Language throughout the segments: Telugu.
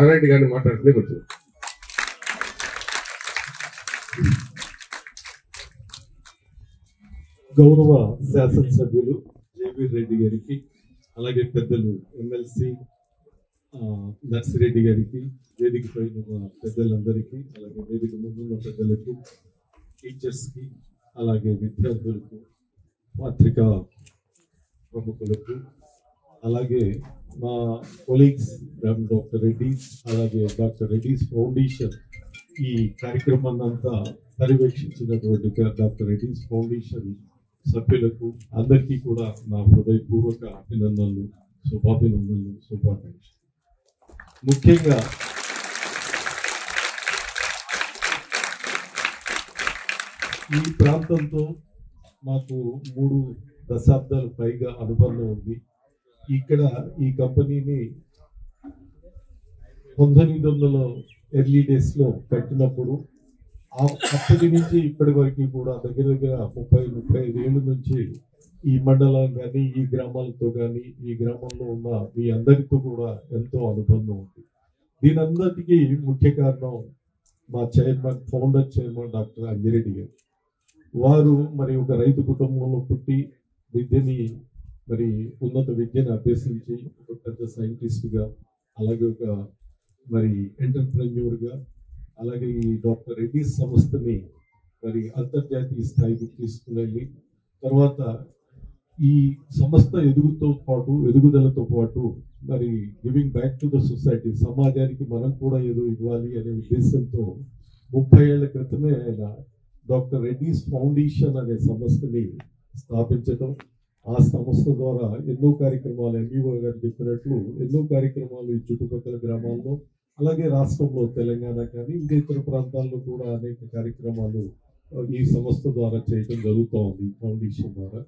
జానారెడ్డి గారిని మాట్లాడుతుంది కూర్చో. గౌరవ శాసనసభ్యులు జేవీర్ రెడ్డి గారికి, అలాగే పెద్దలు ఎమ్మెల్సీ నర్సిరెడ్డి గారికి, వేదిక పైన పెద్దలందరికీ, అలాగే వేదిక ముందున్న పెద్దలకు, టీచర్స్కి, అలాగే విద్యార్థులకు, పత్రికా ప్రముఖులకు, అలాగే మా కొలీగ్స్ డాక్టర్ రెడ్డిస్, అలాగే డాక్టర్ రెడ్డిస్ ఫౌండేషన్ ఈ కార్యక్రమాన్ని అంతా పర్యవేక్షించినటువంటి డాక్టర్ రెడ్డిస్ ఫౌండేషన్ సభ్యులకు అందరికీ కూడా నా హృదయపూర్వక అభినందనలు, శుభాభినందనలు, శుభాకాంక్షలు. ముఖ్యంగా ఈ ప్రాంతంతో మాకు 3 దశాబ్దాల పైగా అనుబంధం ఉంది. ఇక్కడ ఈ కంపెనీని 1900 ఎర్లీ డేస్లో కట్టినప్పుడు అప్పటి నుంచి ఇప్పటి వరకు కూడా దగ్గర దగ్గర 30-35 ఏళ్ళ నుంచి ఈ మండలం కానీ, ఈ గ్రామాలతో కానీ, ఈ గ్రామంలో ఉన్న మీ అందరితో కూడా ఎంతో అనుబంధం ఉంది. దీని అందరికీ ముఖ్య కారణం మా chairman, founder chairman doctor Anji Reddy గారు. వారు మరి ఒక రైతు కుటుంబంలో పుట్టి విద్యని, మరి ఉన్నత విద్యను అభ్యసించి ఒక పెద్ద సైంటిస్ట్గా, అలాగే ఒక మరి ఎంటర్ప్రెన్యూర్గా, అలాగే ఈ డాక్టర్ రెడ్డిస్ సంస్థని మరి అంతర్జాతీయ స్థాయికి తీసుకుని తర్వాత ఈ సంస్థ ఎదుగుదలతో పాటు మరి giving back to the society, సమాజానికి మనం కూడా ఏదో ఇవ్వాలి అనే ఉద్దేశంతో 30 ఏళ్ల క్రితమే ఆయన డాక్టర్ రెడ్డిస్ ఫౌండేషన్ అనే సంస్థని స్థాపించడం, ఆ సంస్థ ద్వారా ఎన్నో కార్యక్రమాలు, ఎంఈఓ గారు చెప్పినట్లు ఎన్నో కార్యక్రమాలు ఈ చుట్టుపక్కల గ్రామాల్లో, అలాగే రాష్ట్రంలో తెలంగాణ కానీ ఇంకా ఇతర ప్రాంతాల్లో కూడా అనేక కార్యక్రమాలు ఈ సంస్థ ద్వారా చేయడం జరుగుతూ ఉంది. ఫౌండేషన్ ద్వారా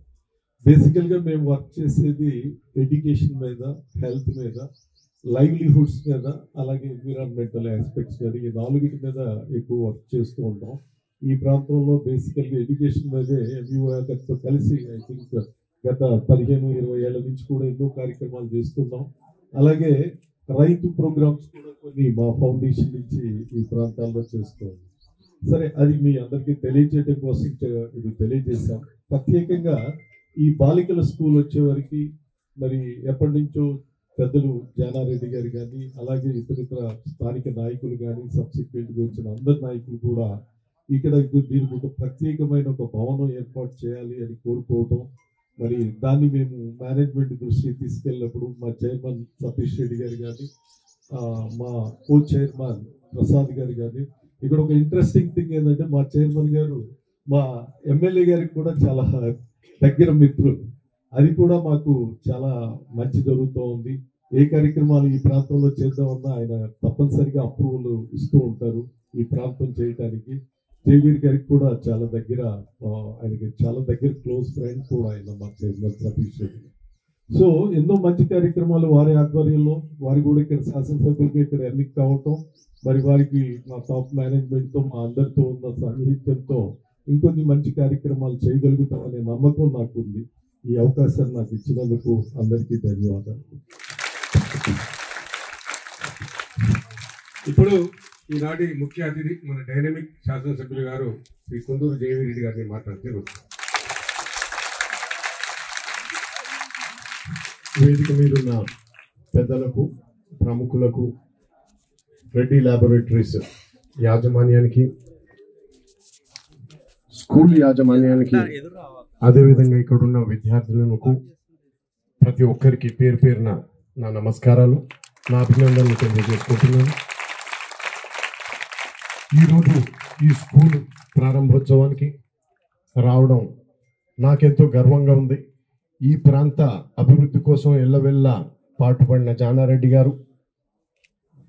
బేసికల్గా మేము వర్క్ చేసేది ఎడ్యుకేషన్ మీద, హెల్త్ మీద, లైవ్లీహుడ్స్ మీద, అలాగే ఎన్విరాన్మెంటల్ ఆస్పెక్ట్స్ మీద, ఈ 4 మీద ఎక్కువ వర్క్ చేస్తూ ఉంటాం. ఈ ప్రాంతంలో బేసికల్గా ఎడ్యుకేషన్ మీదే ఎంఈఓ గారితో కలిసి ఐ థింక్ గత 15-20 ఏళ్ల నుంచి కూడా ఎన్నో కార్యక్రమాలు చేస్తున్నాం. అలాగే రైతు ప్రోగ్రామ్స్ కూడా కొన్ని మా ఫౌండేషన్ నుంచి ఈ ప్రాంతాల్లో చేస్తాం. సరే, అది మీ అందరికీ తెలియజేయడం కోసం ఇది తెలియజేశాం. ప్రత్యేకంగా ఈ బాలికల స్కూల్ వచ్చేవారికి మరి ఎప్పటి నుంచో పెద్దలు జానారెడ్డి గారు కానీ, అలాగే ఇతర స్థానిక నాయకులు కానీ, సబ్సిక్వెంట్గా వచ్చిన అందరి నాయకులు కూడా ఇక్కడ దీనికి ఒక ప్రత్యేకమైన ఒక భవనం ఏర్పాటు చేయాలి అని కోరుకోవటం, మరి దాన్ని మేము మేనేజ్మెంట్ దృష్టికి తీసుకెళ్ళినప్పుడు మా చైర్మన్ సతీష్ రెడ్డి గారు కానీ, మా కో చైర్మన్ ప్రసాద్ గారు కానీ, ఇక్కడ ఒక ఇంట్రెస్టింగ్ థింగ్ ఏంటంటే మా చైర్మన్ గారు మా ఎమ్మెల్యే గారికి కూడా చాలా దగ్గర మిత్రులు. అది కూడా మాకు చాలా మంచి జరుగుతూ ఉంది. ఏ కార్యక్రమాలు ఈ ప్రాంతంలో చేద్దామన్నా ఆయన తప్పనిసరిగా అప్రూవల్ ఇస్తూ ఉంటారు ఈ ప్రాంతం చేయడానికి. జేవీర్ గారికి కూడా చాలా దగ్గర, ఆయనకి చాలా దగ్గర క్లోజ్ ఫ్రెండ్ కూడా ఆయన మా చైర్మన్ సతీష్ రెడ్డి. సో ఎన్నో మంచి కార్యక్రమాలు వారి ఆధ్వర్యంలో, వారి కూడా ఇక్కడ శాసనసభ్యులకి ఇక్కడ ఎన్నిక కావటం, మరి వారికి మా టాప్ మేనేజ్మెంట్తో, మా అందరితో ఉన్న సాన్నిహిత్యంతో ఇంకొన్ని మంచి కార్యక్రమాలు చేయగలుగుతామనే నమ్మకం నాకు ఉంది. ఈ అవకాశాన్ని నాకు ఇచ్చినందుకు అందరికీ ధన్యవాదాలు. ఇప్పుడు ఈనాటి ముఖ్య అతిథి మన డైనమిక్ శాసనసభ్యులు గారు శ్రీ కుందూరు జేవీర్ రెడ్డి గారిని మాట్లాడితే వేదిక మీదున్న పెద్దలకు, ప్రముఖులకు, రెడ్డి ల్యాబొరేటరీస్ యాజమాన్యానికి, స్కూల్ యాజమాన్యానికి, అదేవిధంగా ఇక్కడున్న విద్యార్థులకు ప్రతి ఒక్కరికి పేరు పేరున నా నమస్కారాలు, నా అభినందనలు తెలియజేసుకుంటున్నాను. ఈరోజు ఈ స్కూల్ ప్రారంభోత్సవానికి రావడం నాకెంతో గర్వంగా ఉంది. ఈ ప్రాంత అభివృద్ధి కోసం ఎల్లవెల్లా పాటుపడిన జానారెడ్డి గారు,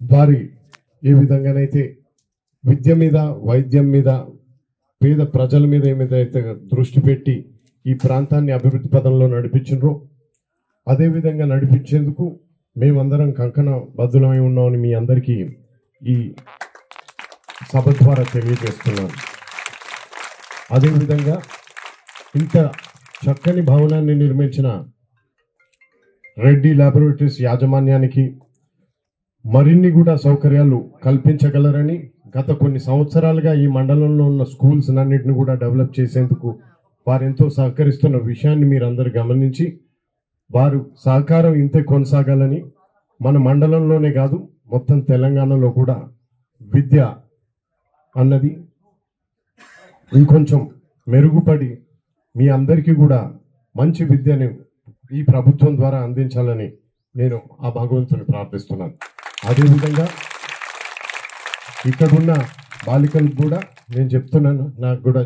వారి ఏ విధంగానైతే విద్య మీద, వైద్యం మీద, పేద ప్రజల మీద ఏదైతే దృష్టి పెట్టి ఈ ప్రాంతాన్ని అభివృద్ధి పదంలో నడిపించారో అదేవిధంగా నడిపించేందుకు మేమందరం కంకణ బద్దులమై ఉన్నామని మీ అందరికీ ఈ సభ ద్వారా తెలియజేస్తున్నాను. అదేవిధంగా ఇంత చక్కని భవనాన్ని నిర్మించిన రెడ్డి ల్యాబొరేటరీస్ యాజమాన్యానికి, మరిన్ని కూడా సౌకర్యాలు కల్పించగలరని గత కొన్ని సంవత్సరాలుగా ఈ మండలంలో ఉన్న స్కూల్స్ అన్నింటిని కూడా డెవలప్ చేసేందుకు వారు ఎంతో సహకరిస్తున్న విషయాన్ని మీరందరూ గమనించి వారు సహకారం ఇంతే కొనసాగాలని మన మండలంలోనే కాదు మొత్తం తెలంగాణలో కూడా విద్య అన్నది ఇంకొంచెం మెరుగుపడి మీ అందరికీ కూడా మంచి విద్యను ఈ ప్రభుత్వం ద్వారా అందించాలని నేను ఆ భగవంతుని ప్రార్థిస్తున్నాను. అదేవిధంగా ఇక్కడున్న బాలికలకు కూడా నేను చెప్తున్నాను, నాకు కూడా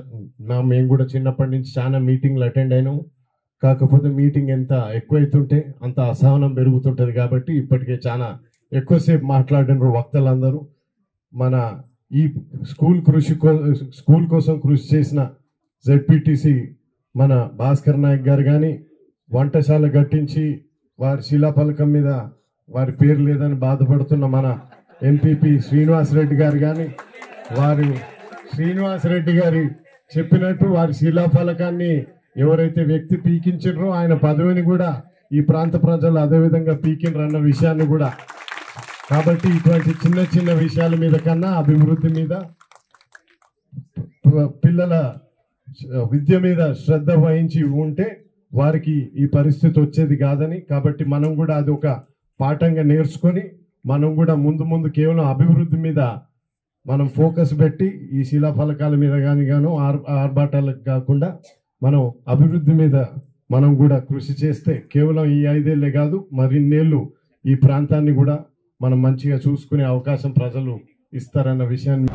మేము కూడా చిన్నప్పటి నుంచి చాలా మీటింగ్లు అటెండ్ అయినాము. కాకపోతే మీటింగ్ ఎంత ఎక్కువైతుంటే అంత అసహనం పెరుగుతుంటుంది కాబట్టి ఇప్పటికే చాలా ఎక్కువసేపు మాట్లాడిన వక్తలందరూ మన ఈ స్కూల్ కోసం కృషి చేసిన జెడ్పీటీసీ మన భాస్కర్ నాయక్ గారు కానీ, వంటశాల కట్టించి వారి శిలాఫలకం మీద వారి పేరు లేదని బాధపడుతున్న మన ఎంపీపీ శ్రీనివాసరెడ్డి గారు కానీ, వారు శ్రీనివాసరెడ్డి గారి చెప్పినట్టు వారి శిలాఫలకాన్ని ఎవరైతే వ్యక్తి పీకించారో ఆయన పదవిని కూడా ఈ ప్రాంత ప్రజలు అదేవిధంగా పీకినరన్న విషయాన్ని కూడా, కాబట్టి ఇటువంటి చిన్న చిన్న విషయాల మీద కన్నా అభివృద్ధి మీద పిల్లల విద్య మీద శ్రద్ధ వహించి ఉంటే వారికి ఈ పరిస్థితి వచ్చేది కాదని, కాబట్టి మనం కూడా అది ఒక పాఠంగా నేర్చుకొని మనం కూడా ముందు కేవలం అభివృద్ధి మీద మనం ఫోకస్ పెట్టి ఈ శిలాఫలకాల మీద గాను ఆర్భాటాలకు కాకుండా మనం అభివృద్ధి మీద మనం కూడా కృషి చేస్తే కేవలం ఈ 5 ఏళ్లే కాదు మరిన్నేళ్ళు ఈ ప్రాంతాన్ని కూడా మనం మంచిగా చూసుకునే అవకాశం ప్రజలు ఇస్తారన్న విషయాన్ని